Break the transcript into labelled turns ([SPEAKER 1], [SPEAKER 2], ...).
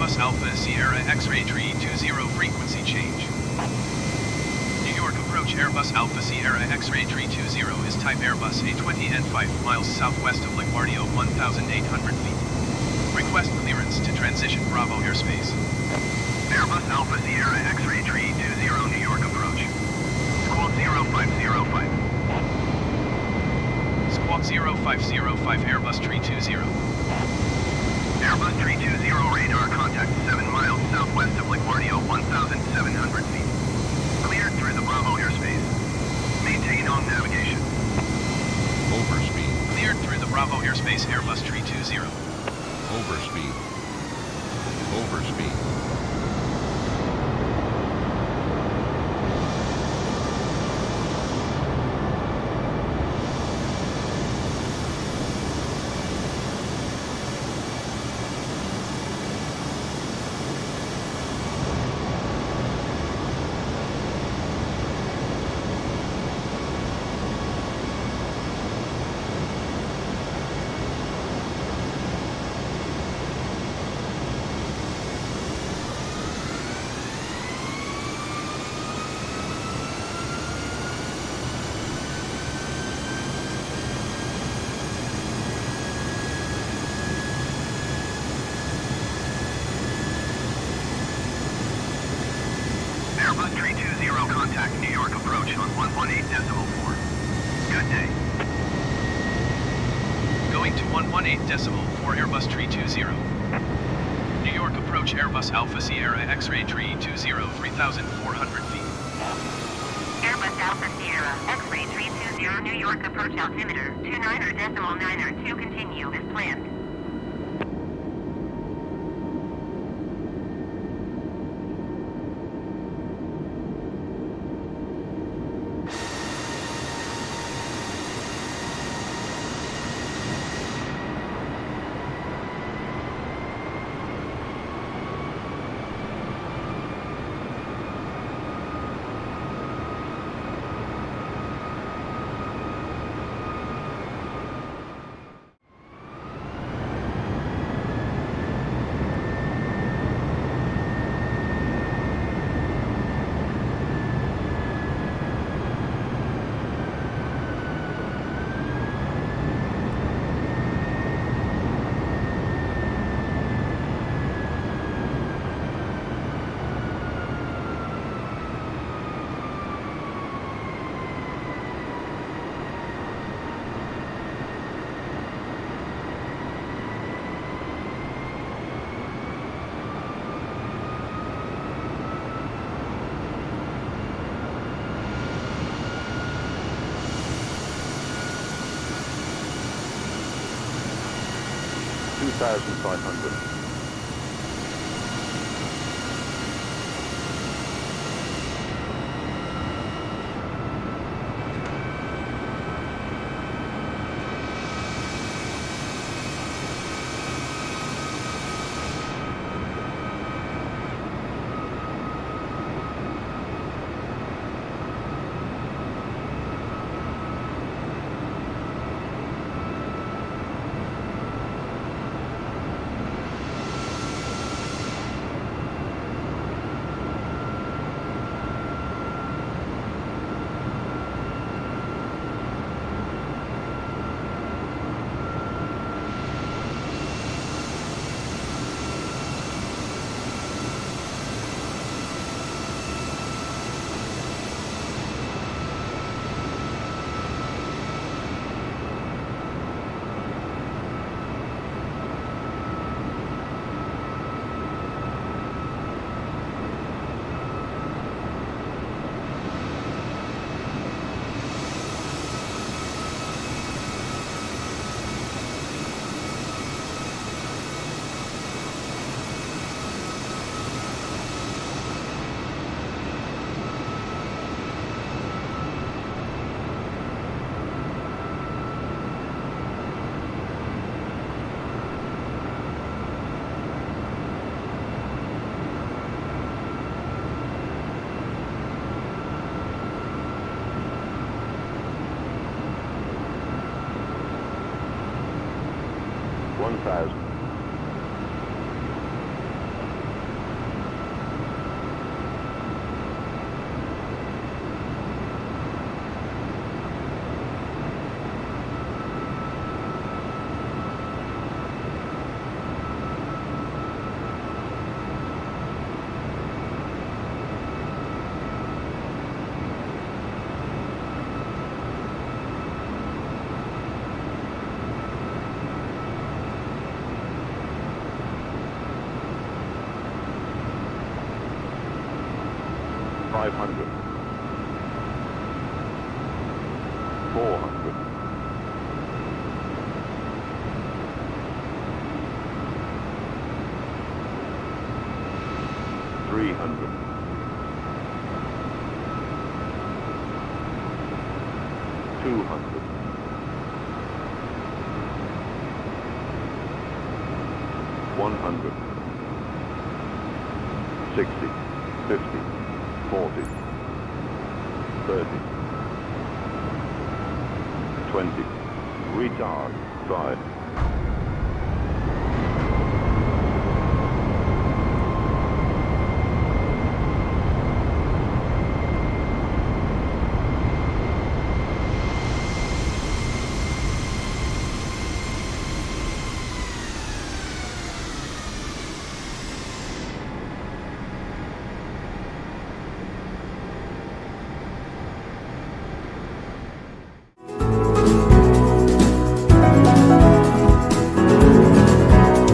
[SPEAKER 1] Airbus Alpha Sierra X-ray tree 20 frequency change. New York approach Airbus Alpha Sierra X-ray tree 20 is type Airbus A20 and 5 miles southwest of LaGuardia 1,800 feet. Request clearance to transition Bravo airspace.
[SPEAKER 2] Airbus Alpha Sierra X-ray tree 20 New York approach. Squawk 0505.
[SPEAKER 1] Squawk 0505 Airbus tree 20.
[SPEAKER 2] Airbus tree 20 radar contact 7 miles southwest of LaGuardia 1,700 feet. Cleared through the Bravo airspace. Maintain on navigation.
[SPEAKER 3] Overspeed.
[SPEAKER 1] Cleared through the Bravo airspace Airbus tree 20.
[SPEAKER 3] Overspeed. Overspeed.
[SPEAKER 2] Airbus tree 20 contact New York approach on 118.4. Good day.
[SPEAKER 1] Going to 118.4 Airbus tree 20. New York approach Airbus Alpha Sierra X-ray tree 20 3,400 feet.
[SPEAKER 4] Airbus Alpha Sierra X-ray tree 20 New York approach altimeter 29.9 continue as planned.
[SPEAKER 5] $2,500. $1,000. 500. 400. 300. 200. 100. 60. 50. 40. 30. 20. Retard. 5.